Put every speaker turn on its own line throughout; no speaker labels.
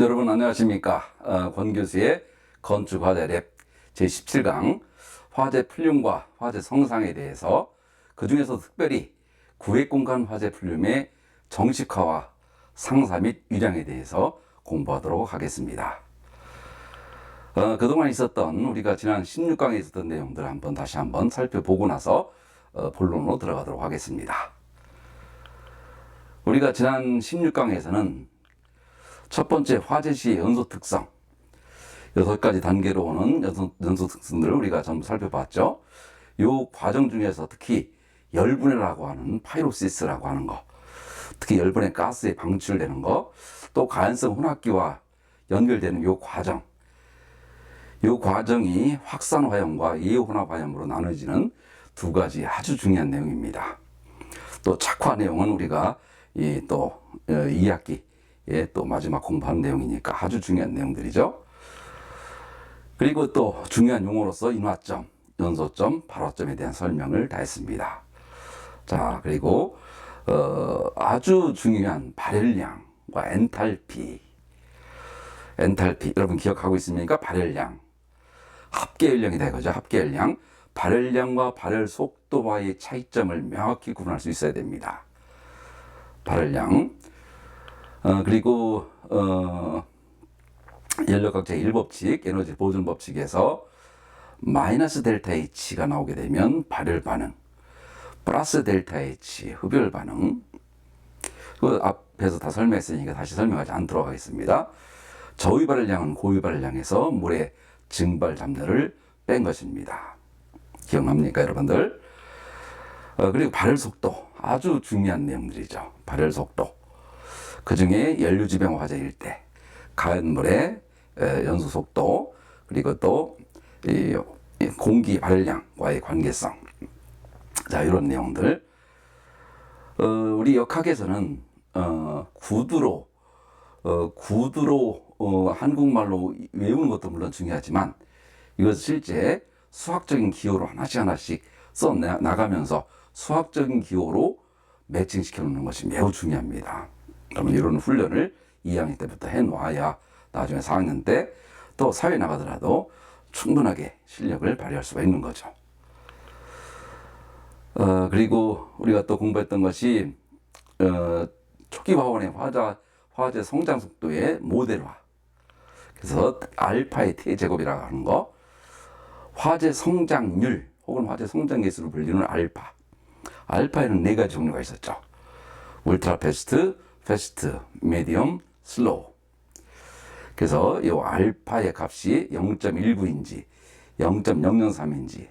여러분 안녕하십니까. 권 교수의 건축화재 랩 제17강 화재 풀륨과 화재 성상에 대해서 그 중에서 특별히 구획공간 화재 풀륨의 정식화와 상사 및 위량에 대해서 공부하도록 하겠습니다. 그동안 있었던 우리가 지난 16강에 있었던 내용들을 다시 한번 살펴보고 나서 본론으로 들어가도록 하겠습니다. 우리가 지난 16강에서는 첫 번째 화재 시의 연소 특성, 6가지 단계로 오는 연소 특성들을 우리가 전부 살펴봤죠. 이 과정 중에서 특히 열분해라고 하는 파이로시스라고 하는 거, 특히 열분해 가스에 방출되는 거, 또 가연성 혼합기와 연결되는 이 과정, 이 과정이 확산화염과 예혼합화염으로 나눠지는 두 가지 아주 중요한 내용입니다. 또 착화 내용은 우리가 또 2학기 또 마지막 공부하는 내용이니까 아주 중요한 내용들이죠. 그리고 또 중요한 용어로서 인화점, 연소점, 발화점에 대한 설명을 다 했습니다. 자, 그리고 아주 중요한 발열량과 엔탈피 여러분 기억하고 있습니까? 발열량, 합계열량이다 이거죠. 합계열량, 발열량과 발열 속도와의 차이점을 명확히 구분할 수 있어야 됩니다. 발열량, 그리고 연력학적 1법칙, 에너지 보존 법칙에서 마이너스 델타 H가 나오게 되면 발열 반응, 플러스 델타 H 흡열 반응. 그 앞에서 다 설명했으니까 다시 설명하지 않도록 하겠습니다. 저위 발열량은 고위 발열량에서 물의 증발 잡내를 뺀 것입니다. 기억납니까, 여러분들? 그리고 발열 속도, 아주 중요한 내용들이죠. 발열 속도. 그 중에 연료지병 화재일 때 가연물의 연소 속도, 그리고 또 이 공기 발열량과의 관계성, 자, 이런 내용들. 우리 역학에서는 구두로 한국말로 외우는 것도 물론 중요하지만 이것 실제 수학적인 기호로 하나씩 써 나가면서 수학적인 기호로 매칭시켜 놓는 것이 매우 중요합니다. 그러면 이런 훈련을 2학년 때부터 해놓아야 나중에 4학년 때 또 사회 나가더라도 충분하게 실력을 발휘할 수가 있는 거죠. 그리고 우리가 또 공부했던 것이 초기 화원의 화재 성장 속도의 모델화. 그래서 알파의 t제곱이라고 하는 거, 화재 성장률 혹은 화재 성장 계수로 불리는 알파. 알파에는 4가지 종류가 있었죠. 울트라 패스트, 패스트, 미디엄, 슬로우. 그래서 이 알파의 값이 0.19인지 0.003인지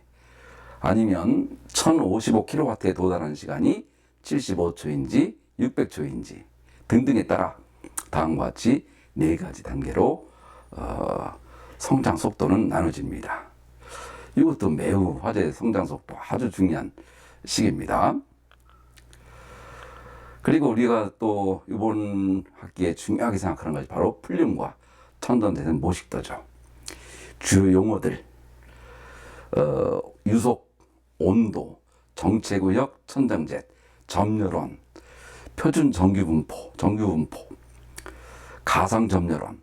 아니면 1055kW에 도달하는 시간이 75초인지 600초인지 등등에 따라 다음과 같이 4가지 단계로 성장 속도는 나눠집니다. 이것도 매우 화재 성장 속도 아주 중요한 시기입니다. 그리고 우리가 또 이번 학기에 중요하게 생각하는 것이 바로 풀륨과 천던제된 모식도죠. 주요 용어들, 유속, 온도, 정체구역, 천정제, 점유론, 표준 정규분포, 가상 점유론.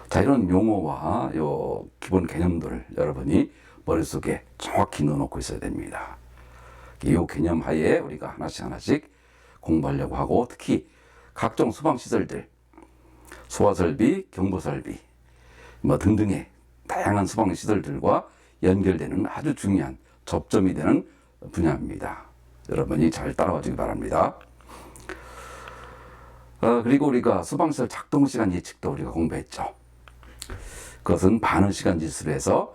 자, 이런 용어와 요 기본 개념들을 여러분이 머릿속에 정확히 넣어놓고 있어야 됩니다. 이 개념 하에 우리가 하나씩 공부하려고 하고, 특히 각종 소방시설들, 소화설비, 경보설비 등등의 다양한 소방시설들과 연결되는 아주 중요한 접점이 되는 분야입니다. 여러분이 잘 따라와 주기 바랍니다. 그리고 우리가 소방시설 작동시간 예측도 우리가 공부했죠. 그것은 반응시간 지수로 해서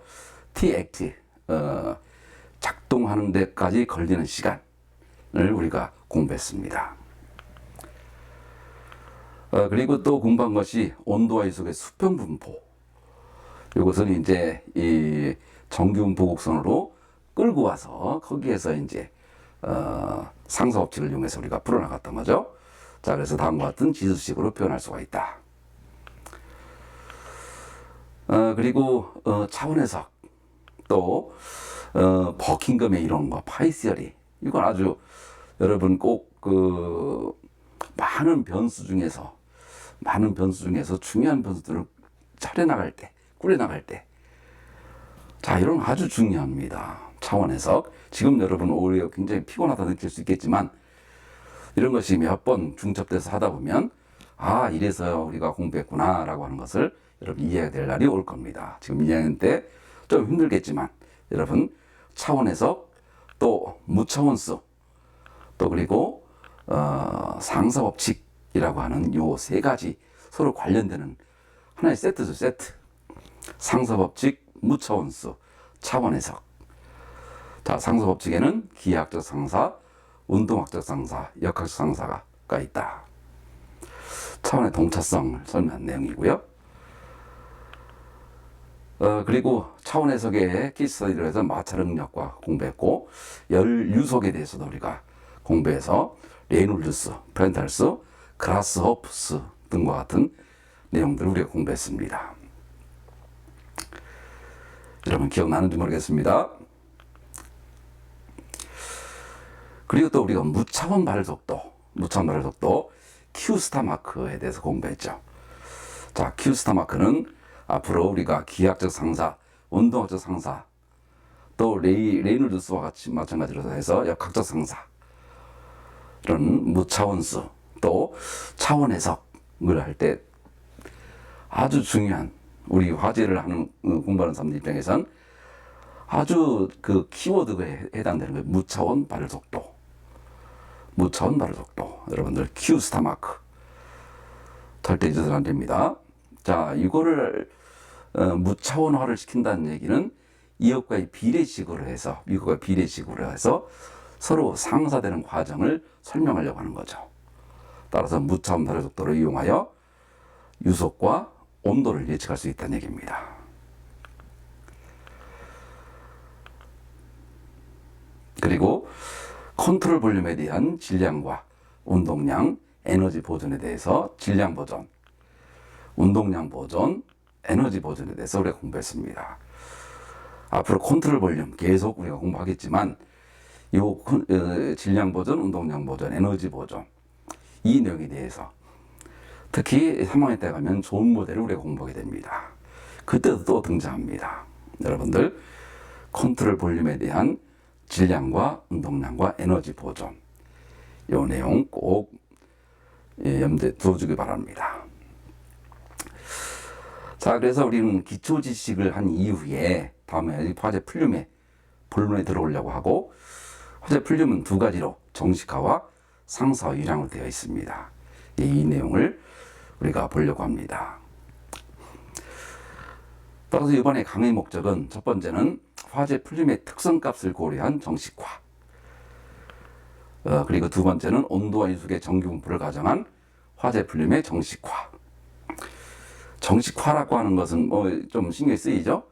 T-액티, 작동하는 데까지 걸리는 시간을 우리가 공부했습니다. 그리고 또 공부한 것이 온도와 이속의 수평 분포. 이것은 이제 이 정규분포 곡선으로 끌고 와서 거기에서 이제 상사 법칙을 이용해서 우리가 풀어나갔던 거죠. 자, 그래서 다음과 같은 지수식으로 표현할 수가 있다. 그리고 차원해석, 또 버킹엄의 이론과 파이시어리, 이건 아주 여러분 꼭 많은 변수 중에서 많은 변수 중에서 중요한 변수들을 차려나갈 때, 꾸려나갈 때, 자, 이런 아주 중요합니다. 차원 해석. 지금 여러분 오히려 굉장히 피곤하다 느낄 수 있겠지만, 이런 것이 몇 번 중첩돼서 하다 보면, 아, 이래서 우리가 공부했구나 라고 하는 것을 여러분 이해가 될 날이 올 겁니다. 지금 2학년 때 좀 힘들겠지만, 여러분 차원 해석, 또 무차원수, 또 그리고 상사법칙이라고 하는 요 세 가지 서로 관련되는 하나의 세트죠, 세트. 상사법칙, 무차원수, 차원 해석. 자, 상사법칙에는 기하학적 상사, 운동학적 상사, 역학적 상사가 있다. 차원의 동차성을 설명한 내용이고요. 그리고 차원 해석의 키스터디로 해서 마찰응력과 공부했고, 열유속에 대해서도 우리가 공부해서 레이놀드스, 프렌탈스, 그라스호프스 등과 같은 내용들을 우리가 공부했습니다. 여러분 기억나는지 모르겠습니다. 그리고 또 우리가 무차원 발속도 키우스타마크에 대해서 공부했죠. 자, 키우스타마크는 앞으로 우리가 기하학적 상사, 운동학적 상사, 또 레이놀드스와 같이 마찬가지로 해서 역학적 상사, 이런 무차원수, 또 차원 해석을 할 때 아주 중요한, 우리 화제를 하는 공부하는 사람들 입장에선 아주 그 키워드에 해당되는 거예요. 무차원 발열 속도. 무차원 발열 속도. 여러분들 키우스타 마크. 절대 잊어서는 안 됩니다. 자, 이거를 무차원화를 시킨다는 얘기는 이것과의 비례식으로 해서, 이것과 비례식으로 해서 서로 상사되는 과정을 설명하려고 하는 거죠. 따라서 무차원 발열 속도를 이용하여 유속과 온도를 예측할 수 있다는 얘기입니다. 그리고 컨트롤 볼륨에 대한 질량과 운동량, 에너지 보존에 대해서 질량 보존, 운동량 보존, 에너지 보존에 대해서 우리가 공부했습니다. 앞으로 컨트롤 볼륨 계속 우리가 공부하겠지만, 이 질량 보존, 운동량 보존, 에너지 보존, 이 내용에 대해서 특히 3학년 때 가면 좋은 모델을 우리가 공부하게 됩니다. 그때도 또 등장합니다. 여러분들 컨트롤 볼륨에 대한 질량과 운동량과 에너지 보존, 이 내용 꼭 염두에 두어주기 바랍니다. 자, 그래서 우리는 기초 지식을 한 이후에 다음에 화제 풀륨에 본론에 들어오려고 하고, 화제 풀륨은 두 가지로 정식화와 상사화 유량으로 되어 있습니다. 이 내용을 우리가 보려고 합니다. 따라서 이번에 강의 목적은 첫 번째는 화제 풀륨의 특성값을 고려한 정식화, 그리고 두 번째는 온도와 유속의 정규분포를 가정한 화제 풀륨의 정식화. 정식화라고 하는 것은 좀 신경이 쓰이죠.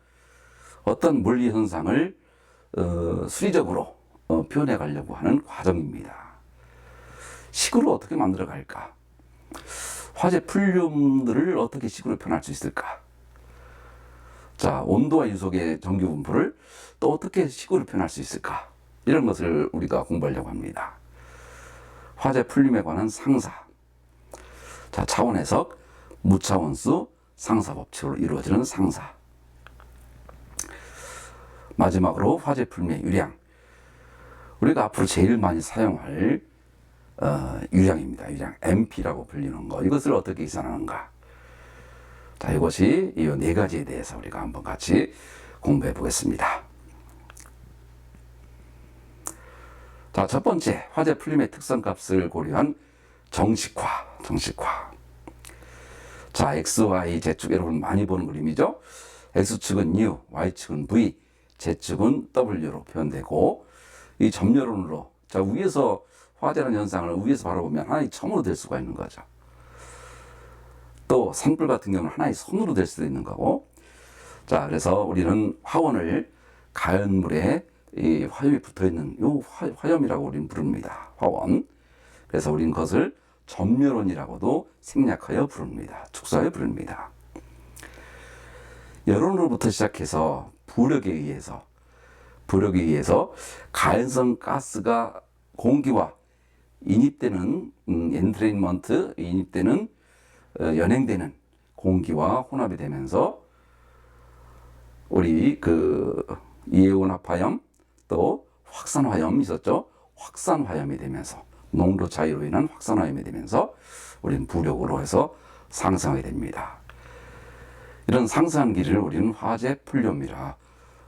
어떤 물리 현상을 수리적으로 표현해 가려고 하는 과정입니다. 식으로 어떻게 만들어 갈까? 화제 풀륨들을 어떻게 식으로 표현할 수 있을까? 자, 온도와 유속의 정규 분포를 또 어떻게 식으로 표현할 수 있을까? 이런 것을 우리가 공부하려고 합니다. 화제 풀륨에 관한 상사. 자, 차원 해석, 무차원수, 상사 법칙으로 이루어지는 상사. 마지막으로 화제 풀륨의 유량. 우리가 앞으로 제일 많이 사용할 유량입니다. 유량. MP라고 불리는 거. 이것을 어떻게 계산하는가? 자, 이것이 이 네 가지에 대해서 우리가 한번 같이 공부해 보겠습니다. 자, 첫 번째, 화제 풀륨의 특성값을 고려한 정식화. 자, X, Y, Z축 여러분 많이 보는 그림이죠? X축은 U, Y축은 V, Z축은 W로 표현되고, 이 점유론으로, 자, 위에서 화재라는 현상을 위에서 바라보면 하나의 점으로 될 수가 있는 거죠. 또 산불 같은 경우는 하나의 선으로 될 수도 있는 거고. 자, 그래서 우리는 화원을 가연물에 이 화염이 붙어있는 요 화염이라고 우리는 부릅니다. 화원. 그래서 우리는 그것을 점유론이라고도 생략하여 부릅니다. 축소하여 부릅니다. 여론으로부터 시작해서 부력에 의해서 가연성 가스가 공기와 인입되는 엔트레인먼트, 인입되는 연행되는 공기와 혼합이 되면서 우리 그 이온화파염 또 확산화염이 있었죠. 확산화염이 되면서 농도 차이로 인한 확산화염이 되면서 우리는 부력으로 해서 상승하게 됩니다. 이런 상승하는 기류를 우리는 화재풀륨이라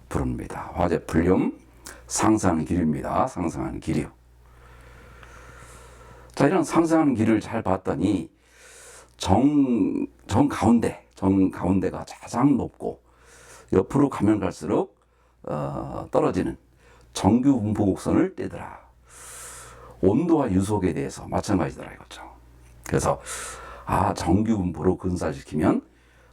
부릅니다. 화재풀륨 상승하는 기류입니다. 상승하는 기류. 자, 이런 상승하는 기류를 잘 봤더니 정가운데가 가장 높고 옆으로 가면 갈수록 떨어지는 정규 분포 곡선을 떼더라. 온도와 유속에 대해서 마찬가지더라 이거죠. 그래서 정규 분포로 근사시키면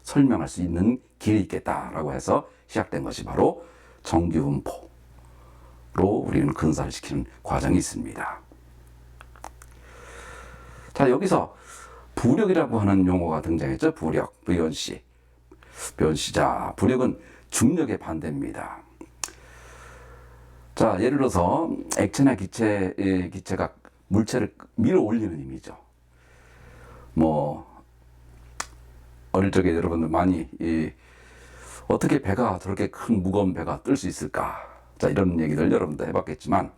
설명할 수 있는 길이 있겠다라고 해서 시작된 것이 바로 정규 분포로 우리는 근사를 시키는 과정이 있습니다. 자, 여기서 부력이라고 하는 용어가 등장했죠. 부력, 부연시. 자, 부력은 중력의 반대입니다. 자, 예를 들어서 액체나 기체가 물체를 밀어 올리는 힘이죠. 어릴 적에 여러분들 많이 어떻게 배가 저렇게 큰 무거운 배가 뜰 수 있을까? 자, 이런 얘기들 여러분도 해봤겠지만,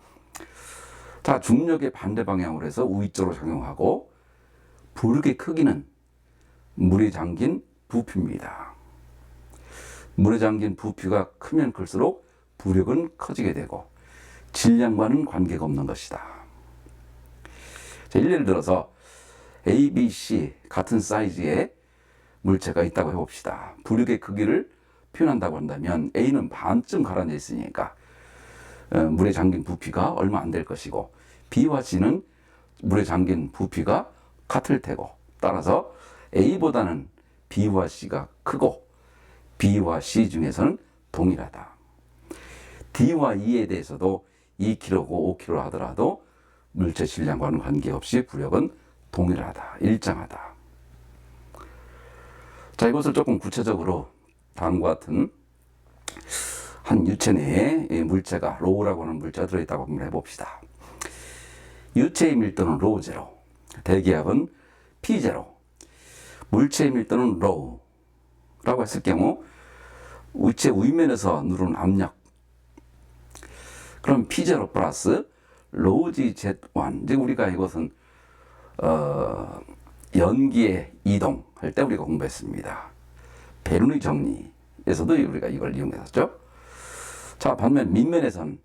자, 중력의 반대 방향으로 해서 우위쪽으로 작용하고 부력의 크기는 물에 잠긴 부피입니다. 물에 잠긴 부피가 크면 클수록 부력은 커지게 되고 질량과는 관계가 없는 것이다. 자, 예를 들어서 A, B, C 같은 사이즈의 물체가 있다고 해봅시다. 부력의 크기를 표현한다고 한다면 A는 반쯤 가라앉아 있으니까 물에 잠긴 부피가 얼마 안 될 것이고, B와 C는 물에 잠긴 부피가 같을 테고, 따라서 A보다는 B와 C가 크고 B와 C 중에서는 동일하다. D와 E에 대해서도 2kg고 5kg 하더라도 물체 질량과는 관계없이 부력은 동일하다, 일정하다. 자, 이것을 조금 구체적으로 다음과 같은 한 유체 내에 물체가 로우라고 하는 물체가 들어있다고 한번 해봅시다. 유체의 밀도는 로우 제로, 대기압은 P 제로, 물체의 밀도는 로우라고 했을 경우 유체 위면에서 누르는 압력, 그럼 P 제로 플러스 로우 G Z1. 이제 우리가 이것은 연기의 이동 할 때 우리가 공부했습니다. 베르누이 정리에서도 우리가 이걸 이용했었죠. 자, 반면 밑면에선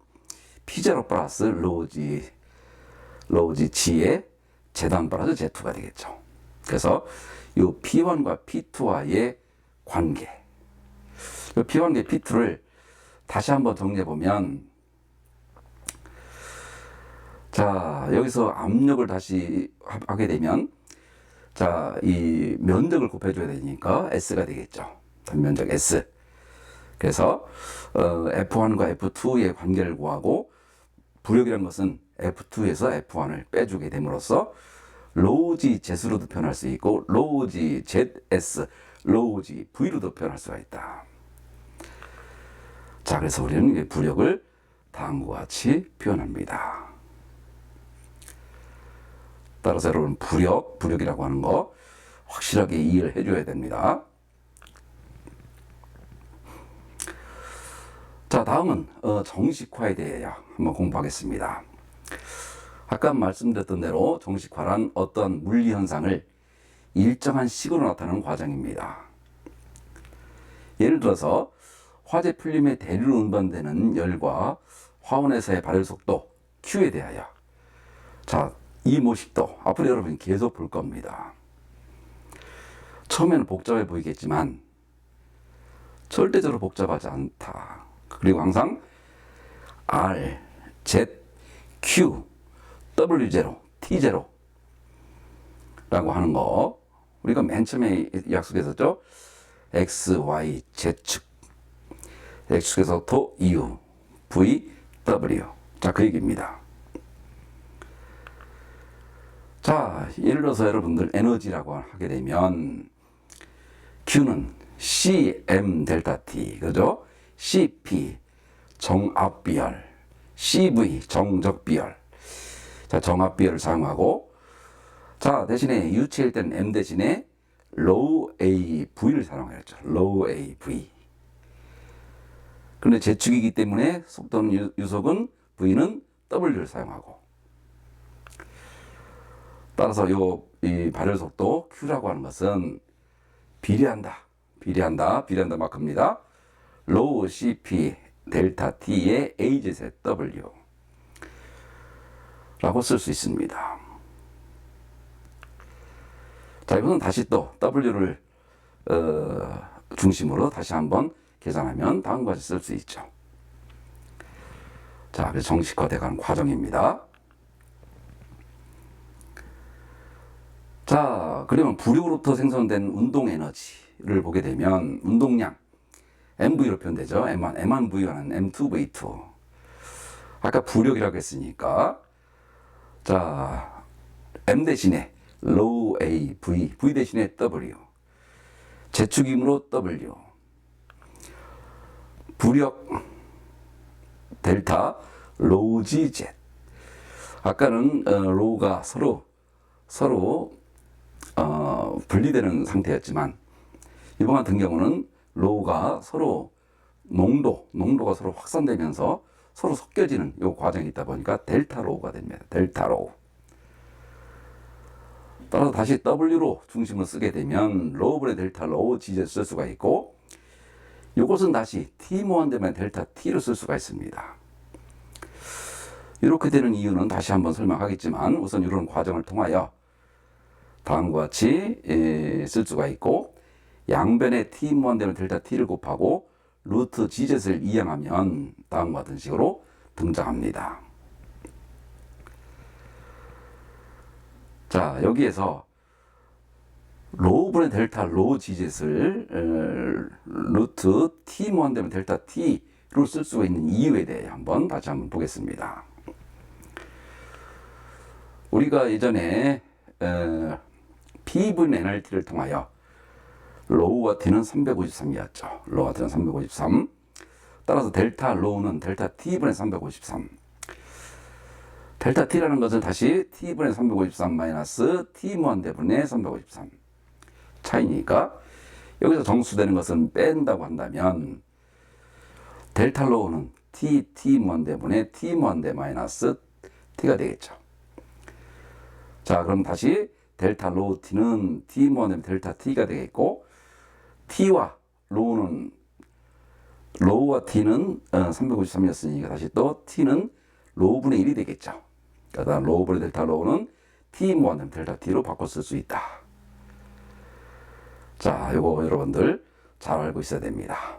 P0 플러스 로우 G G의 Z1 플러스 Z2가 되겠죠. 그래서 이 P1과 P2와의 관계, 이 P1과 P2를 다시 한번 정리해보면, 자, 여기서 압력을 다시 하게 되면, 자, 이 면적을 곱해줘야 되니까 S가 되겠죠. 면적 S. 그래서 F1과 F2의 관계를 구하고, 부력이라는 것은 F2에서 F1을 빼주게 됨으로써 로우 G Z로도 표현할 수 있고 로우 G ZS, 로우 G V로도 표현할 수가 있다. 자, 그래서 우리는 부력을 다음과 같이 표현합니다. 따라서 여러분 부력이라고 하는 거 확실하게 이해를 해줘야 됩니다. 자, 다음은 정식화에 대해 한번 공부하겠습니다. 아까 말씀드렸던 대로 정식화란 어떤 물리 현상을 일정한 식으로 나타내는 과정입니다. 예를 들어서 화재 풀림의 대류로 운반되는 열과 화원에서의 발열 속도 Q에 대하여, 자, 이 모식도 앞으로 여러분이 계속 볼 겁니다. 처음에는 복잡해 보이겠지만 절대적으로 복잡하지 않다. 그리고 항상 R, Z, Q, W0, T0 라고 하는 거 우리가 맨 처음에 약속했었죠. X, Y, Z축, X축에서부터 U, V, W. 자, 그 얘기입니다. 자, 예를 들어서 여러분들 에너지라고 하게 되면 Q는 CM 델타 T, 그죠? CP 정압비열, CV 정적비열. 자, 정압비열을 사용하고, 자, 대신에 유체일 때는 M 대신에 low AV를 사용하였죠. low AV. 그런데 제축이기 때문에 속도는 유속은 V는 W를 사용하고, 따라서 이 발열 속도 Q라고 하는 것은 비례한다 마크입니다. low CP 델타 T의 AZ의 W 라고 쓸 수 있습니다. 자, 이것은 다시 또 W를 중심으로 다시 한번 계산하면 다음과 같이 쓸 수 있죠. 자, 그래서 정식화되어가는 과정입니다. 자, 그러면 부력으로부터 생성된 운동 에너지를 보게 되면 운동량 MV로 표현되죠. M1V와는 M2V2. 아까 부력이라고 했으니까, 자, M 대신에 low A, V 대신에 W, 제축이므로 W, 부력 델타 low GZ. 아까는 low가 서로 분리되는 상태였지만, 이번 같은 경우는 low가 서로 농도가 서로 확산되면서 서로 섞여지는 이 과정이 있다 보니까 델타 로우가 됩니다. 델타 로우. 따라서 다시 W로 중심을 쓰게 되면 로우분의 델타 로우 G를 쓸 수가 있고, 이것은 다시 T 모아되면 델타 T로 쓸 수가 있습니다. 이렇게 되는 이유는 다시 한번 설명하겠지만, 우선 이런 과정을 통하여 다음과 같이 쓸 수가 있고, 양변에 T 모아되면 델타 T를 곱하고 루트 GZ를 이항하면 다음과 같은 식으로 등장합니다. 자, 여기에서 로우분의 델타 로우 GZ를 루트 T 모아되면 델타 T로 쓸 수가 있는 이유에 대해 다시 한번 보겠습니다. 우리가 예전에 P분 NRT를 통하여 로우와 T는 353이었죠. 로우와 T는 353. 따라서 델타 로우는 델타 T분의 353. 델타 T라는 것은 다시 T분의 353 마이너스 T 무한대분의 353 차이니까, 여기서 정수되는 것은 뺀다고 한다면 델타 로우는 T 무한대분의 T 무한대 마이너스 T가 되겠죠. 자, 그럼 다시 델타 로우 T는 T 무한대 델타 T가 되겠고, T와 로우와 T는 353이었으니까 다시 또 T는 로우분의 1이 되겠죠. 그러니까 로우분의 델타 로우는 T 무한대 델타 T로 바꿔 쓸 수 있다. 자, 이거 여러분들 잘 알고 있어야 됩니다.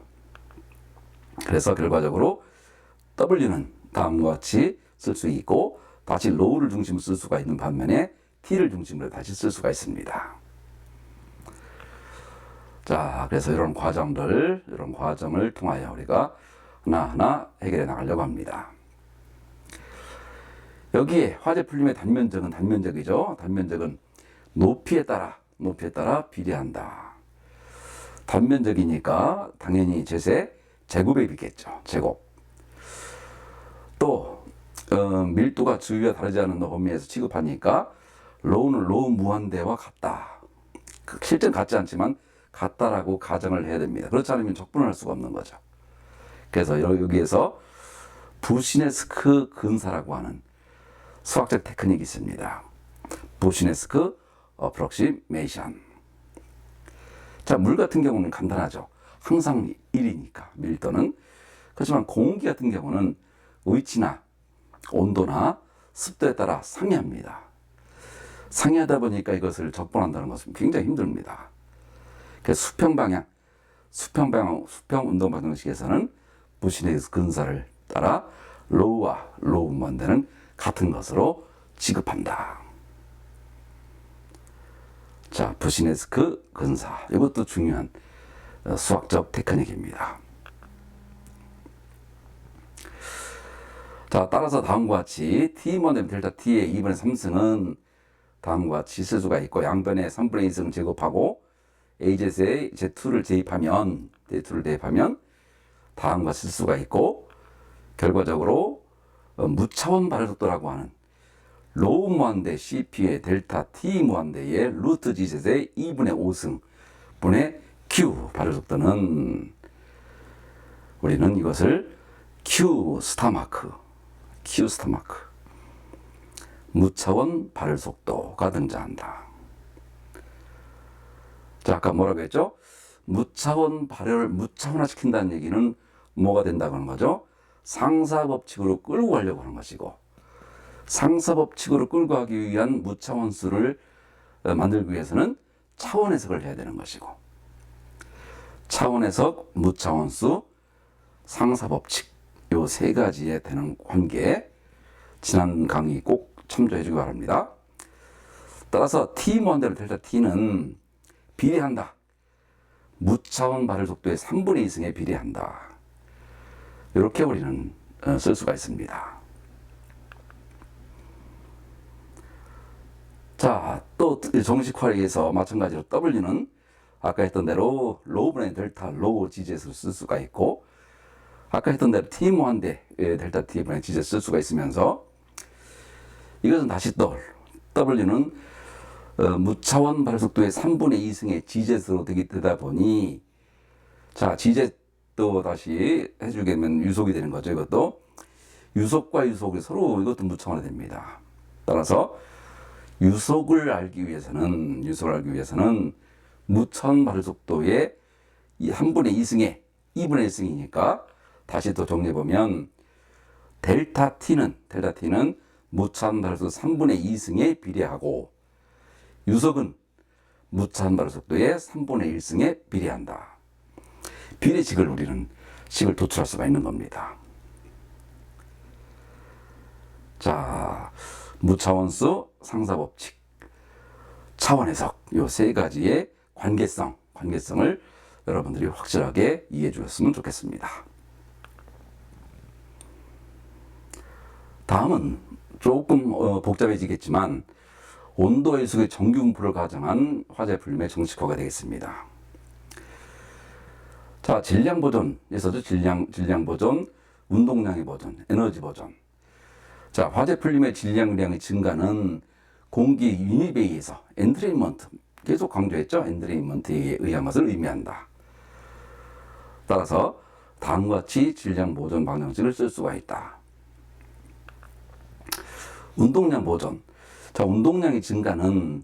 그래서 결과적으로 W는 다음과 같이 쓸 수 있고, 다시 로우를 중심으로 쓸 수가 있는 반면에 T를 중심으로 다시 쓸 수가 있습니다. 자, 그래서 이런 과정을 통하여 우리가 하나하나 해결해 나가려고 합니다. 여기에 화재 풀림의 단면적은 단면적이죠. 단면적은 높이에 따라 비례한다. 단면적이니까 당연히 제곱에 비겠죠. 제곱. 또 밀도가 주위와 다르지 않은 범위에서 취급하니까 로우는 로우 무한대와 같다. 실제는 같지 않지만 같다라고 가정을 해야 됩니다. 그렇지 않으면 적분을 할 수가 없는 거죠. 그래서 여기에서 부시네스크 근사라고 하는 수학적 테크닉이 있습니다. 부시네스크 어프록시메이션. 자, 물 같은 경우는 간단하죠. 항상 1이니까 밀도는. 그렇지만 공기 같은 경우는 위치나 온도나 습도에 따라 상이합니다. 상이하다 보니까 이것을 적분한다는 것은 굉장히 힘듭니다. 그래서 수평 운동 방정식에서는 부시네스크 근사를 따라 로우와 로우 무한대는 같은 것으로 취급한다. 자, 부시네스크 근사. 이것도 중요한 수학적 테크닉입니다. 자, 따라서 다음과 같이 T 무한대면 델타 T의 2분의 3승은 다음과 같이 쓸 수가 있고, 양변에 3분의 2승 제곱하고 AZ에 Z2를 대입하면 다음과 같이 쓸 수가 있고, 결과적으로 무차원 발열 속도라고 하는 로우 무한대 CP의 델타 T 무한대의 루트 G제의 2분의 5승 분의 Q 발열 속도는 우리는 이것을 Q 스타마크 무차원 발열 속도가 등장한다. 자, 아까 뭐라고 했죠? 무차원 발열을 무차원화 시킨다는 얘기는 뭐가 된다고 하는 거죠? 상사법칙으로 끌고 가려고 하는 것이고, 상사법칙으로 끌고 가기 위한 무차원수를 만들기 위해서는 차원 해석을 해야 되는 것이고, 차원 해석, 무차원수, 상사법칙 요 세 가지에 되는 관계, 지난 강의 꼭 참조해 주기 바랍니다. 따라서 T 무한대로 델타 T는 비례한다. 무차원 발열 속도의 3분의 2승에 비례한다. 이렇게 우리는 쓸 수가 있습니다. 자, 또 정식화에 의해서 마찬가지로 W는 아까 했던 대로 로우분의 델타 로우 G제수를 쓸 수가 있고, 아까 했던 대로 T 무한대 델타 T분의 G제수 쓸 수가 있으면서, 이것은 다시 또 W는 무차원 발열 속도의 3분의 2승의 G제수로 되다 보니, 자, G제도 다시 해주게 되면 유속이 되는 거죠. 이것도 유속과 유속이 서로 이것도 무차원이 됩니다. 따라서 유속을 알기 위해서는 무차원 발열 속도의 3분의 2승의 2분의 1승이니까 다시 또 정리해보면 델타 T는 무차원 발열 속도 3분의 2승에 비례하고, 유속은 무차원 발열 속도의 3분의 1승에 비례한다. 비례식을 우리는 식을 도출할 수가 있는 겁니다. 자, 무차원수, 상사법칙, 차원 해석 요 세 가지의 관계성을 여러분들이 확실하게 이해해 주셨으면 좋겠습니다. 다음은 조금 복잡해지겠지만 온도 일속의 정규 분포를 가정한 화재 풀림의 정식화가 되겠습니다. 자, 질량 보존에서도 질량 보존, 운동량의 보존, 에너지 보존. 자, 화재 풀림의 질량량의 증가는 공기 유입에 의해서 엔트레인먼트, 계속 강조했죠? 엔트레인먼트에 의한 것을 의미한다. 따라서 다음과 같이 질량 보존 방정식을 쓸 수가 있다. 운동량 보존. 자, 운동량의 증가는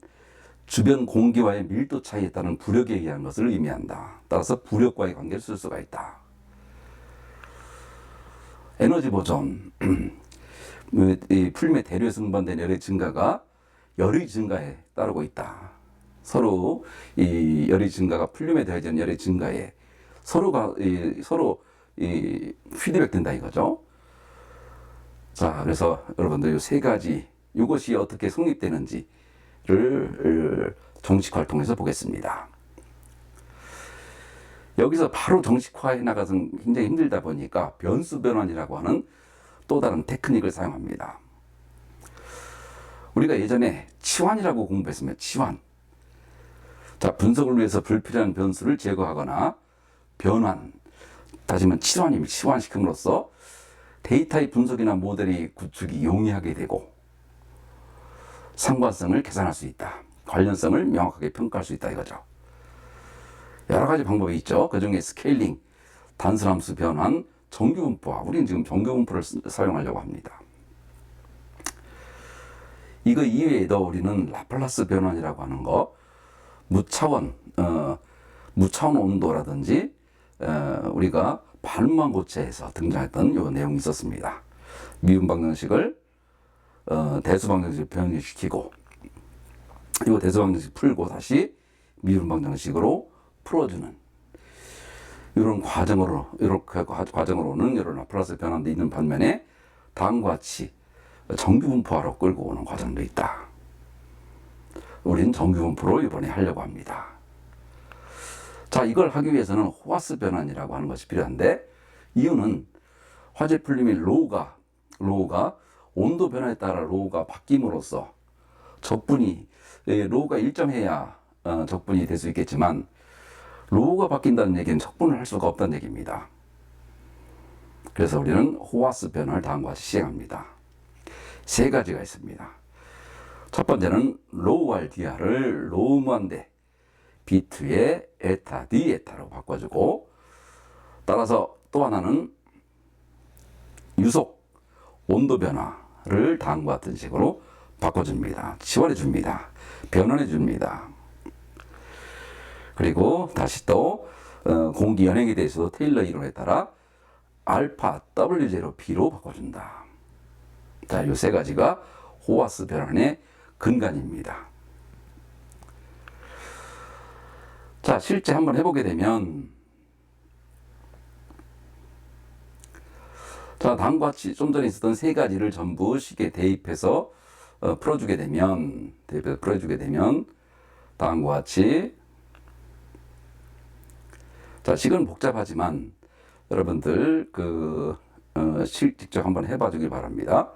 주변 공기와의 밀도 차이에 따른 부력에 의한 것을 의미한다. 따라서 부력과의 관계를 쓸 수가 있다. 에너지 보존. 이 풀림의 대류에 승반된 열의 증가가 열의 증가에 따르고 있다. 서로 이 열의 증가가 풀림에 더해지는 열의 증가에 서로 피드백 된다 이거죠. 자, 그래서 여러분들 이 세 가지, 이것이 어떻게 성립되는지를 정식화를 통해서 보겠습니다. 여기서 바로 정식화해 나가서는 굉장히 힘들다 보니까 변수 변환이라고 하는 또 다른 테크닉을 사용합니다. 우리가 예전에 치환이라고 공부했습니다. 치환. 자, 분석을 위해서 불필요한 변수를 제거하거나 변환, 다시면 치환시킴으로써 데이터의 분석이나 모델의 구축이 용이하게 되고 상관성을 계산할 수 있다. 관련성을 명확하게 평가할 수 있다 이거죠. 여러 가지 방법이 있죠. 그 중에 스케일링, 단순함수 변환, 정규분포화. 우리는 지금 정규분포를 사용하려고 합니다. 이거 이외에도 우리는 라플라스 변환이라고 하는 거, 무차원 온도라든지 우리가 반무한 고체에서 등장했던 요 내용이 있었습니다. 미분 방정식을 대수 방정식을 변형시키고, 이 대수 방정식 풀고 다시 미분 방정식으로 풀어주는 이런 과정으로는 이런 라플라스 변환도 있는 반면에 다음과 같이 정규분포화로 끌고 오는 과정도 있다. 우리는 정규분포로 이번에 하려고 합니다. 자, 이걸 하기 위해서는 호와스 변환이라고 하는 것이 필요한데, 이유는 화재 풀림의 로우가 온도 변화에 따라 로우가 바뀜으로써 적분이, 로우가 일정해야 적분이 될 수 있겠지만 로우가 바뀐다는 얘기는 적분을 할 수가 없다는 얘기입니다. 그래서 우리는 호와스 변환을 다음과 같이 시행합니다. 세 가지가 있습니다. 첫 번째는 로우 RDR을 로우 무한대 B2의 에타 D 에타로 바꿔주고, 따라서 또 하나는 유속 온도 변화를 다음과 같은 식으로 바꿔줍니다. 치환해 줍니다. 변환해 줍니다. 그리고 다시 또 공기 연행에 대해서도 테일러 이론에 따라 알파 W0B로 바꿔준다. 자, 이 세 가지가 호와스 변환의 근간입니다. 자, 실제 한번 해보게 되면, 자, 다음과 같이 좀 전에 있었던 세 가지를 전부 식에 대입해서 풀어주게 되면, 다음과 같이, 자, 식은 복잡하지만 여러분들 직접 한번 해봐 주길 바랍니다.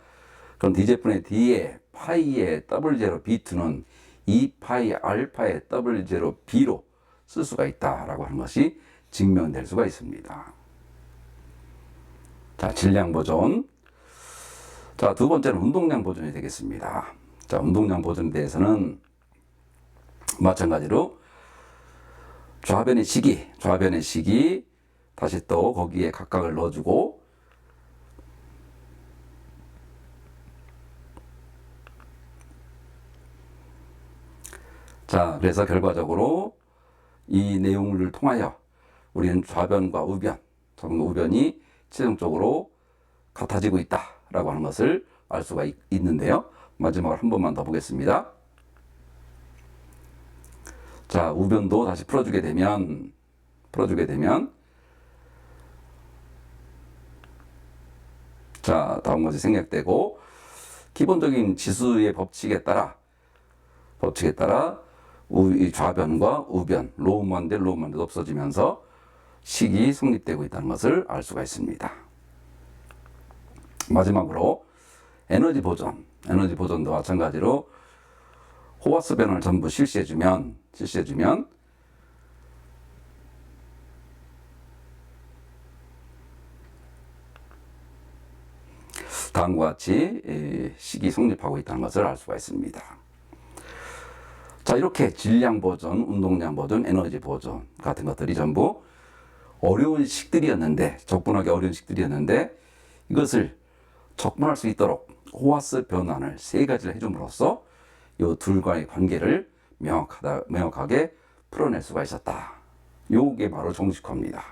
그럼 D제분의 D에 파이의 W0 B2는 2파이 알파의 W0 B로 쓸 수가 있다라고 하는 것이 증명될 수가 있습니다. 자, 질량 보존. 자, 두 번째는 운동량 보존이 되겠습니다. 자, 운동량 보존에 대해서는 마찬가지로 좌변의 시기, 다시 또 거기에 각각을 넣어주고, 자, 그래서 결과적으로 이 내용을 통하여 우리는 좌변과 우변이 최종적으로 같아지고 있다라고 하는 것을 알 수가 있는데요. 마지막으로 한 번만 더 보겠습니다. 자, 우변도 다시 풀어주게 되면, 자, 다음 것이 생략되고, 기본적인 지수의 법칙에 따라 이 좌변과 우변, 로우 무한대 없어지면서 식이 성립되고 있다는 것을 알 수가 있습니다. 마지막으로 에너지 보존도 마찬가지로 호와스 변환을 전부 실시해주면 다음과 같이 식이 성립하고 있다는 것을 알 수가 있습니다. 자, 이렇게 질량 보존, 운동량 보존, 에너지 보존 같은 것들이 전부 적분하기 어려운 식들이었는데 이것을 적분할 수 있도록 호와스 변환을 세 가지를 해줌으로써 이 둘과의 관계를 명확하게 풀어낼 수가 있었다. 요게 바로 정식화입니다.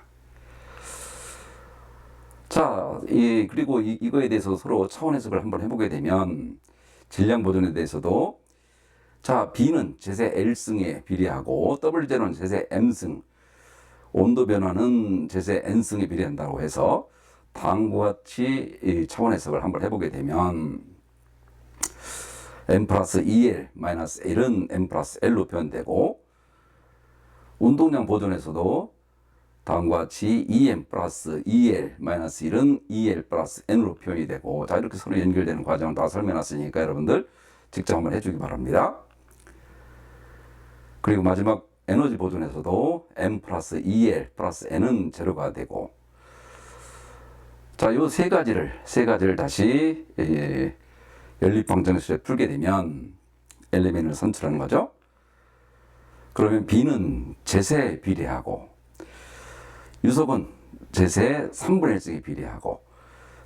자, 그리고 이거에 대해서 서로 차원 해석을 한번 해보게 되면, 질량 보존에 대해서도, 자, B는 제세 L승에 비례하고 W0는 제세 M승, 온도 변화는 제세 N승에 비례한다고 해서 다음과 같이 차원 해석을 한번 해보게 되면, M 플러스 EL 마이너스 L은 M 플러스 L로 표현되고, 운동량 보존에서도 다음과 같이 EM 플러스 EL 마이너스 1은 EL 플러스 N으로 표현이 되고, 자, 이렇게 서로 연결되는 과정을 다 설명해놨으니까 여러분들 직접 한번 해주기 바랍니다. 그리고 마지막 에너지 보존에서도 M 플러스 EL 플러스 N은 제로가 되고, 자, 요 세 가지를 다시 연립방정식에 풀게 되면 엘리멘을 선출하는 거죠. 그러면 B는 제세에 비례하고, 유속은 제세 3분의 1승에 비례하고,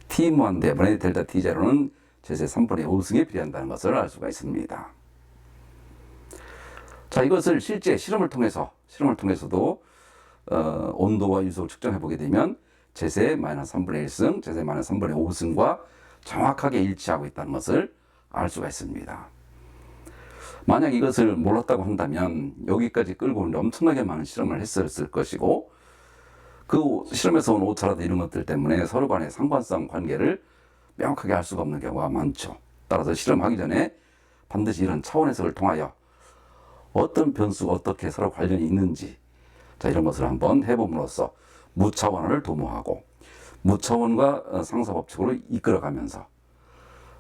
T 무한대분의 델타 T0는 제세 3분의 5승에 비례한다는 것을 알 수가 있습니다. 자, 이것을 실제 실험을 통해서도 온도와 유속을 측정해 보게 되면 제세 마이너스 3분의 1승, 제세 마이너스 3분의 5승과 정확하게 일치하고 있다는 것을 알 수가 있습니다. 만약 이것을 몰랐다고 한다면 여기까지 끌고 오는데 엄청나게 많은 실험을 했었을 것이고, 그 실험에서 온 오차라든 이런 것들 때문에 서로 간의 상관성 관계를 명확하게 알 수가 없는 경우가 많죠. 따라서 실험하기 전에 반드시 이런 차원 해석을 통하여 어떤 변수가 어떻게 서로 관련이 있는지, 자, 이런 것을 한번 해봄으로써 무차원을 도모하고 무차원과 상사법칙으로 이끌어가면서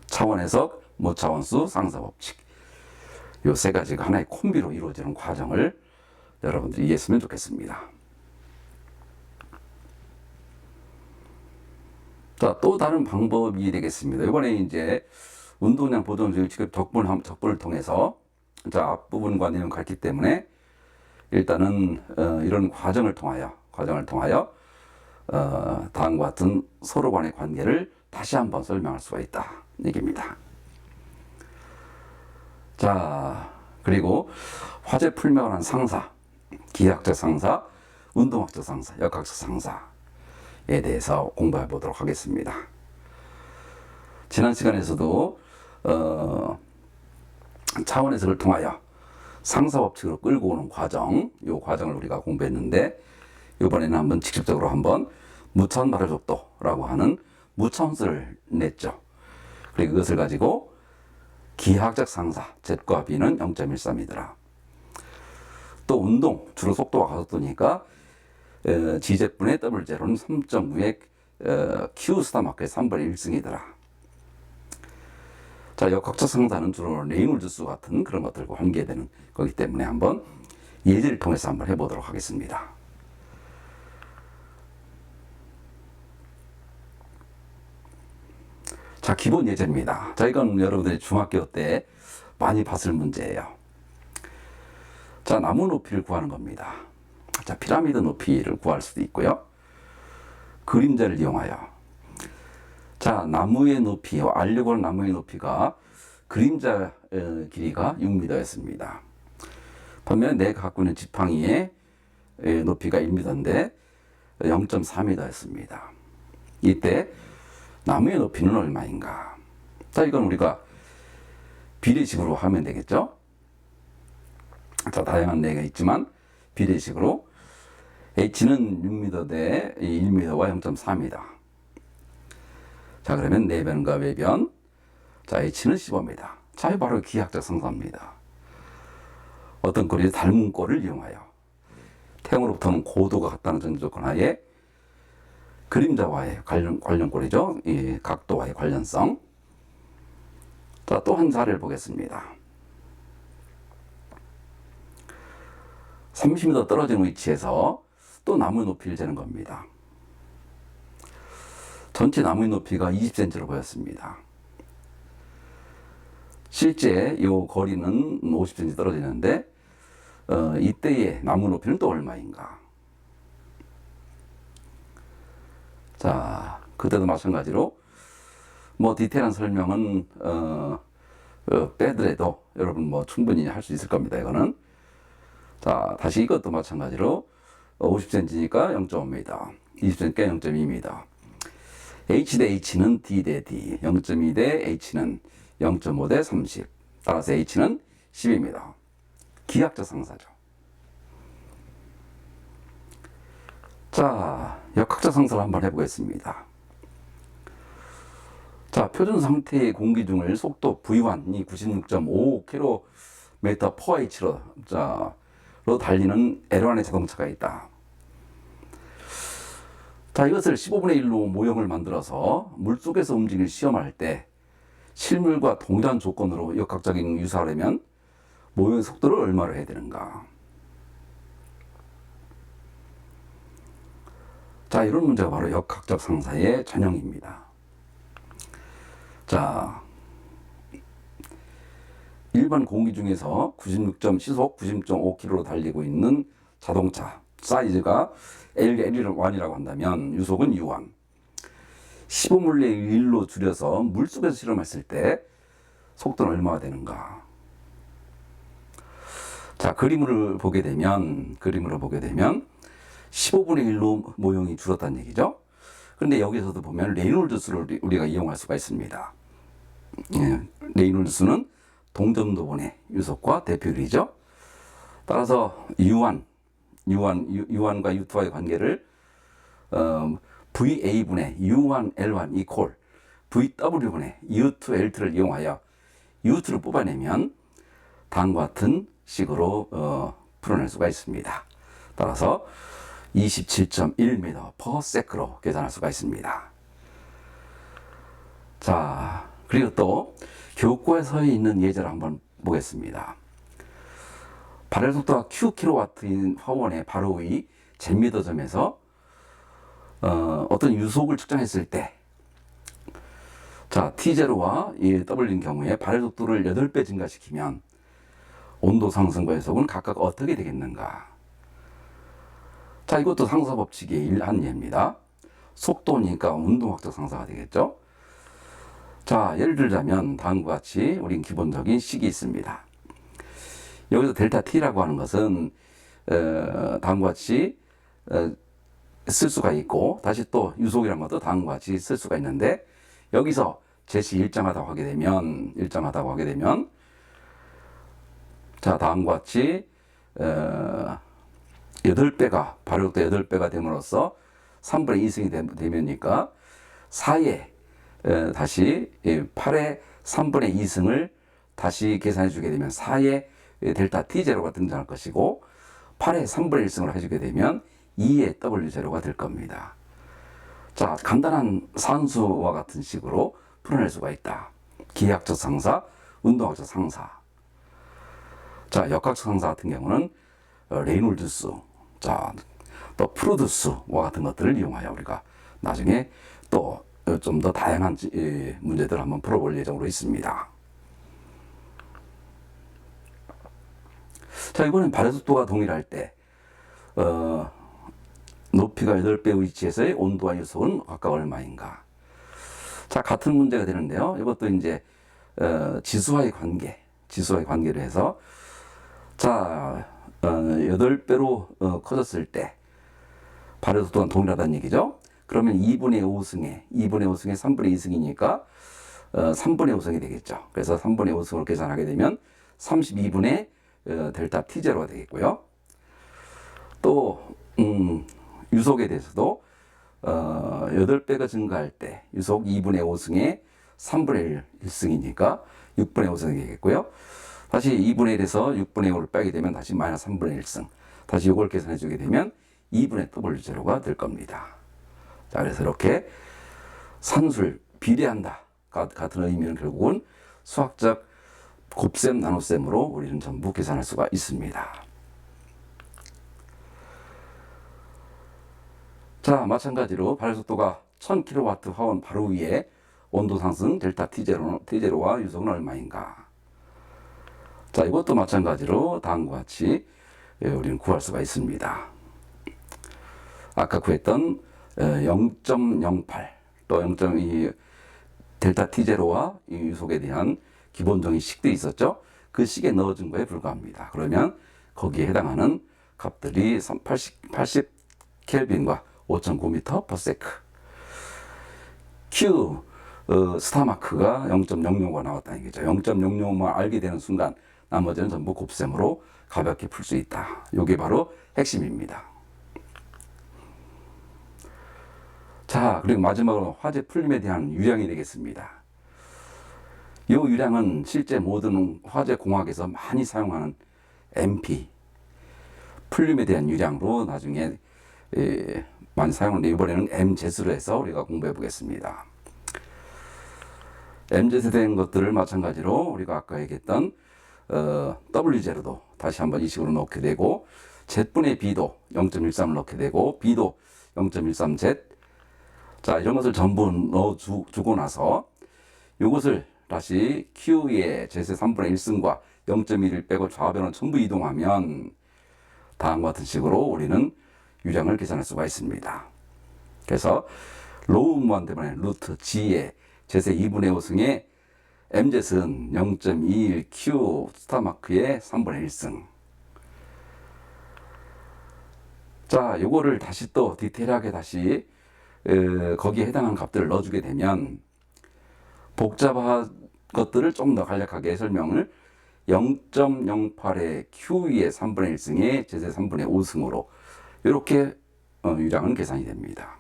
차원 해석, 무차원수, 상사법칙, 요 세 가지가 하나의 콤비로 이루어지는 과정을 여러분들이 이해했으면 좋겠습니다. 자, 또 다른 방법이 되겠습니다. 이번에 이제 운동량 보존 지금 적분을 통해서 자, 앞부분과 내용 같기 때문에 일단은 이런 과정을 통하여 다음과 같은 서로 간의 관계를 다시 한번 설명할 수가 있다 얘기입니다. 자, 그리고 화제 풀명을 한 상사, 기하학적 상사, 운동학적 상사, 역학적 상사에 대해서 공부해 보도록 하겠습니다. 지난 시간에서도 차원 해석을 통하여 상사 법칙으로 끌고 오는 과정, 이 과정을 우리가 공부했는데 이번에는 한번 직접적으로 한번 무차원 발효속도라고 하는 무차원수를 냈죠. 그리고 그것을 가지고 기하학적 상사 Z과 B는 0.13이더라. 또 운동 주로 속도와 가속도니까 G제분의 W제로는 3.9의 Q 스타 마크의 3분의 1승이더라. 자, 역학적 상사는 주로 레이놀즈 수 같은 그런 것들과 관계되는 거기 때문에 한번 예제를 통해서 한번 해보도록 하겠습니다. 자, 기본 예제입니다. 자, 이건 여러분들이 중학교 때 많이 봤을 문제예요. 자, 나무 높이를 구하는 겁니다. 자, 피라미드 높이를 구할 수도 있고요. 그림자를 이용하여. 자, 나무의 높이, 알려고 하는 나무의 높이가 그림자 길이가 6m였습니다. 반면에 내가 갖고 있는 지팡이의 높이가 1m인데 0.4m였습니다. 이때 나무의 높이는 얼마인가? 자, 이건 우리가 비례식으로 하면 되겠죠? 자, 다양한 얘기가 있지만 비례식으로 H는 6m 대 1m와 0.4m. 자, 그러면 내변과 외변. 자, H는 15m. 자, 이 바로 기하학적 상사입니다. 어떤 꼴이 닮은 꼴을 이용하여 태양으로부터는 고도가 같다는 전조건 하에 그림자와의 관련꼴이죠. 이 각도와의 관련성. 자, 또 한 사례를 보겠습니다. 30m 떨어진 위치에서 또 나무의 높이를 재는 겁니다. 전체 나무의 높이가 20cm로 보였습니다. 실제 이 거리는 50cm 떨어지는데 이때의 나무 높이는 또 얼마인가? 자, 그때도 마찬가지로 뭐 디테일한 설명은 빼더라도 여러분 뭐 충분히 할 수 있을 겁니다. 이거는. 자, 다시 이것도 마찬가지로 50cm니까 0.5m, 20cm니까 0.2m. H 대 H는 D 대 D, 0.2 대 H는 0.5 대 30. 따라서 H는 10입니다. 기하학적 상사죠. 자, 역학적 상사를 한번 해보겠습니다. 자, 표준 상태의 공기 중을 속도 V1이 96.5km/h로 달리는 L1의 자동차가 있다. 자, 이것을 15분의 1로 모형을 만들어서 물속에서 움직이는 시험할 때 실물과 동일한 조건으로 역학적인 유사하려면 모형의 속도를 얼마로 해야 되는가? 자, 이런 문제가 바로 역학적 상사의 전형입니다. 자, 일반 공기 중에서 시속 96.5km로 달리고 있는 자동차 사이즈가 L1이라고 한다면 유속은 U1. 15분의 1로 줄여서 물속에서 실험했을 때 속도는 얼마가 되는가? 자, 그림을 보게 되면 15분의 1로 모형이 줄었다는 얘기죠. 그런데 여기서도 보면 레이놀드 수를 우리가 이용할 수가 있습니다. 레이놀드 수는 동점도분의 유속과 대표율이죠. 따라서 U1과 U2와의 관계를 VA분의 U1L1 이퀄 VW분의 U2L2를 이용하여 U2를 뽑아내면 다음과 같은 식으로 풀어낼 수가 있습니다. 따라서 27.1m/s로 계산할 수가 있습니다. 자, 그리고 또 교과서에 있는 예제를 한번 보겠습니다. 발열 속도가 QkW인 화원의 바로 위 제미터점에서 어떤 유속을 측정했을 때, 자, T0와 이 W인 경우에 발열 속도를 8배 증가시키면 온도 상승과 해석은 각각 어떻게 되겠는가? 자, 이것도 상사 법칙의 한 예입니다. 속도니까 운동학적 상사가 되겠죠? 자, 예를 들자면 다음과 같이 우린 기본적인 식이 있습니다. 여기서 델타 T라고 하는 것은 다음과 같이 쓸 수가 있고, 다시 또 유속이라는 것도 다음과 같이 쓸 수가 있는데, 여기서 제시 일정하다고 하게 되면 자, 다음과 같이 8배가 발효도 8배가 됨으로써 3분의 2승이 되면니까 4에 다시 8의 3분의 2승을 다시 계산해 주게 되면 4의 델타 T0가 등장할 것이고, 8의 3분의 1승을 해주게 되면 2의 W0가 될 겁니다. 자, 간단한 산수와 같은 식으로 풀어낼 수가 있다. 기하학적 상사, 운동학적 상사. 자, 역학적 상사 같은 경우는 레이놀드 수, 자, 또 프루드 수와 같은 것들을 이용하여 우리가 나중에 또 좀 더 다양한 문제들을 한번 풀어볼 예정으로 있습니다. 자, 이번엔 발열 속도가 동일할 때 높이가 8배 위치에서의 온도와 유속은 각각 얼마인가? 자, 같은 문제가 되는데요. 이것도 이제 지수와의 관계를 해서, 자, 8배로 커졌을 때 발열 속도가 동일하다는 얘기죠. 그러면 2분의 5승에 3분의 2승이니까 3분의 5승이 되겠죠. 그래서 3분의 5승으로 계산하게 되면 32분의 델타 T0가 되겠고요. 또 유속에 대해서도 8배가 증가할 때 유속 2분의 5승에 3분의 1승이니까 6분의 5승이 되겠고요. 다시 2분의 1에서 6분의 5를 빼게 되면 다시 마이너스 3분의 1승. 다시 이걸 계산해 주게 되면 2분의 W0가 될 겁니다. 자, 그래서 이렇게 산술 비례한다 같은 의미는 결국은 수학적 곱셈 나눗셈으로 우리는 전부 계산할 수가 있습니다. 자, 마찬가지로 발열 속도가 1000kW/hr 바로 위에 온도 상승 델타 T0와 유속은 얼마인가? 자, 이것도 마찬가지로 다음과 같이 우리는 구할 수가 있습니다. 아까 구했던 0.08 또 0.2 델타 T0와 유속에 대한 기본적인 식들이 있었죠. 그 식에 넣어준 거에 불과합니다. 그러면 거기에 해당하는 값들이 80 켈빈과 5.9m/s. Q 스타마크가 0.005가 나왔다는 얘기죠. 0.005만 알게 되는 순간 나머지는 전부 곱셈으로 가볍게 풀 수 있다. 이게 바로 핵심입니다. 자, 그리고 마지막으로 화재 풀림에 대한 유량이 되겠습니다. 이 유량은 실제 모든 화재 공학에서 많이 사용하는 MP 풀림에 대한 유량으로 나중에 많이 사용하는데, 이번에는 MZ로 해서 우리가 공부해 보겠습니다. MZ에 대한 것들을 마찬가지로 우리가 아까 얘기했던 W0도 다시 한번 이 식으로 넣게 되고, Z분의 B도 0.13을 넣게 되고, B도 0.13Z. 자, 이런 것을 전부 넣어주고 나서 이것을 다시 Q의 Z의 3분의 1승과 0.1을 빼고 좌변을 전부 이동하면 다음과 같은 식으로 우리는 유량을 계산할 수가 있습니다. 그래서 로우 무한 때문에 루트 G의 Z의 2분의 5승에 MZ는 0.21Q 스타마크의 3분의 1승. 자, 요거를 다시 또 디테일하게 다시 거기에 해당하는 값들을 넣어주게 되면 복잡한 것들을 좀 더 간략하게 설명을 0.08의 Q의 3분의 1승에 Z의 3분의 5승으로 이렇게 유량은 계산이 됩니다.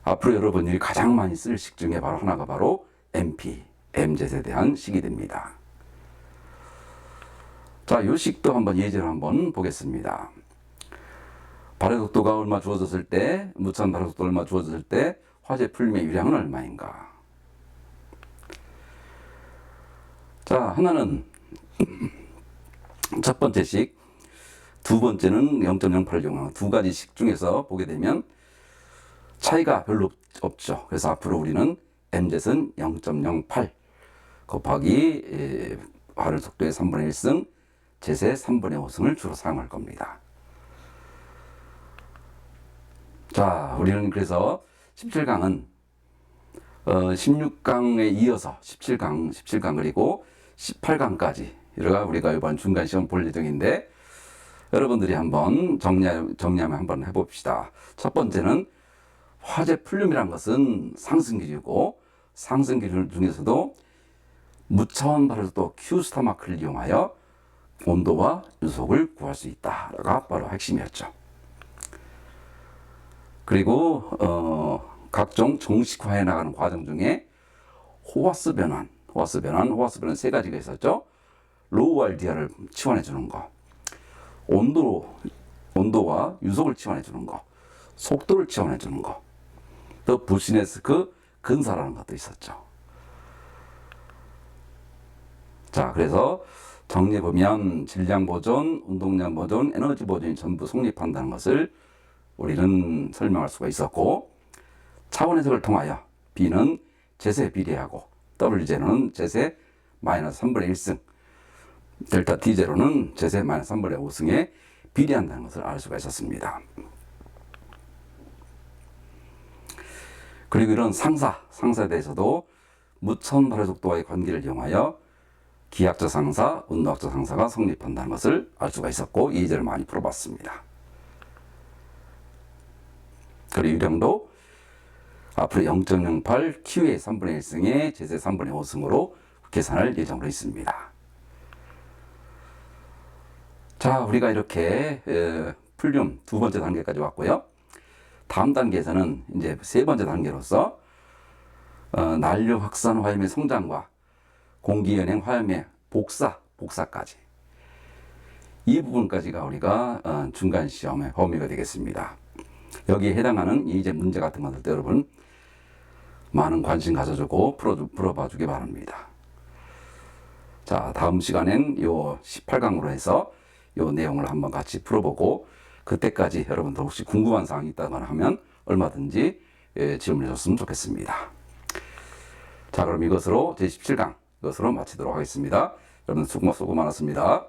앞으로 여러분들이 가장 많이 쓸 식 중에 바로 하나가 바로 MP, MZ에 대한 식이 됩니다. 자, 이 식도 한번 예제로 한번 보겠습니다. 발열 속도가 얼마 주어졌을 때, 무천 발열 속도 얼마 주어졌을 때 화재 풀림의 유량은 얼마인가? 자, 하나는 첫 번째 식, 두 번째는 0.08을 이용한 두 가지 식 중에서 보게 되면 차이가 별로 없죠. 그래서 앞으로 우리는 mz는 0.08 곱하기 활을 속도의 3분의 1승, 제세 3분의 5승을 주로 사용할 겁니다. 자, 우리는 그래서 17강은 16강에 이어서 17강 그리고 18강까지 우리가 이번 중간 시험 볼 예정인데 여러분들이 한번 정리하면 한번 해봅시다. 첫 번째는 화재 풀륨이란 것은 상승기류고 상승기류 중에서도 무차원 발효속도 Q스타 마크를 이용하여 온도와 유속을 구할 수 있다가 바로 핵심이었죠. 그리고 각종 정식화해 나가는 과정 중에 호와스 변환 세 가지가 있었죠. 로우 RDR을 치환해 주는 거, 온도와 유속을 치환해 주는 거, 속도를 치환해 주는 거, 또 부시네스크 근사라는 것도 있었죠. 자, 그래서 정리해보면 질량 보존, 운동량 보존, 에너지 보존이 전부 성립한다는 것을 우리는 설명할 수가 있었고, 차원 해석을 통하여 B는 제세에 비례하고 W제로는 제세 마이너스 3분의 1승, 델타 T제로는 제세 마이너스 3분의 5승에 비례한다는 것을 알 수가 있었습니다. 그리고 이런 상사에 대해서도 무천 발효속도와의 관계를 이용하여 기하학적 상사, 운동학적 상사가 성립한다는 것을 알 수가 있었고 이 예제를 많이 풀어봤습니다. 그리고 유령도 앞으로 0.08 Q의 3분의 1승에 제세 3분의 5승으로 계산할 예정으로 있습니다. 자, 우리가 이렇게 풀륨 두 번째 단계까지 왔고요. 다음 단계에서는 이제 세 번째 단계로서 난류 확산 화염의 성장과 공기연행 화염의 복사까지 이 부분까지가 우리가 중간 시험의 범위가 되겠습니다. 여기에 해당하는 이제 문제 같은 것들도 여러분 많은 관심 가져주고 풀어봐 주기 바랍니다. 자, 다음 시간엔 요 18강으로 해서 요 내용을 한번 같이 풀어보고 그때까지 여러분들 혹시 궁금한 사항이 있다거나 하면 얼마든지 질문해 줬으면 좋겠습니다. 자, 그럼 이것으로 제17강 이것으로 마치도록 하겠습니다. 여러분 수고 많았습니다.